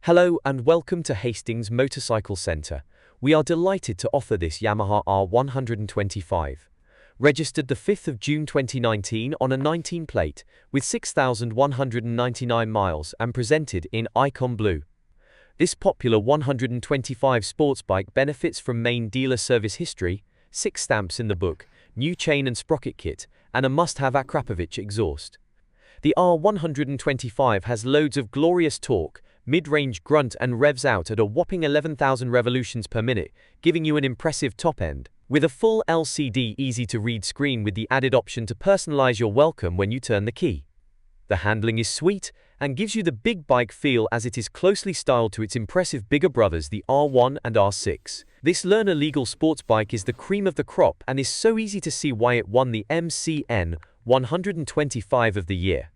Hello and welcome to Hastings Motorcycle Centre. We are delighted to offer this Yamaha R125. Registered the 5th of June 2019 on a 19 plate with 6,199 miles and presented in Icon Blue. This popular 125 sports bike benefits from main dealer service history, 6 stamps in the book, new chain and sprocket kit, and a must-have Akrapovic exhaust. The R125 has loads of glorious torque, mid-range grunt and revs out at a whopping 11,000 revolutions per minute, giving you an impressive top end. With a full LCD easy-to-read screen with the added option to personalize your welcome when you turn the key. The handling is sweet and gives you the big bike feel as it is closely styled to its impressive bigger brothers the R1 and R6. This learner-legal sports bike is the cream of the crop and is so easy to see why it won the MCN 125 of the year.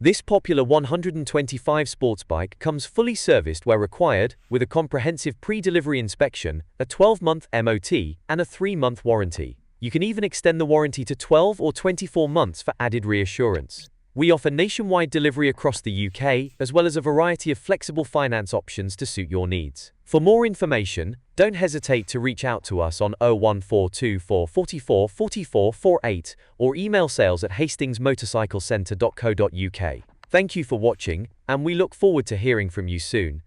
This popular 125 sports bike comes fully serviced where required, with a comprehensive pre-delivery inspection, a 12-month MOT, and a 3-month warranty. You can even extend the warranty to 12 or 24 months for added reassurance. We offer nationwide delivery across the UK, as well as a variety of flexible finance options to suit your needs. For more information, don't hesitate to reach out to us on 01424 44 44 48 or email sales@hastingsmotorcyclecentre.co.uk. Thank you for watching, and we look forward to hearing from you soon.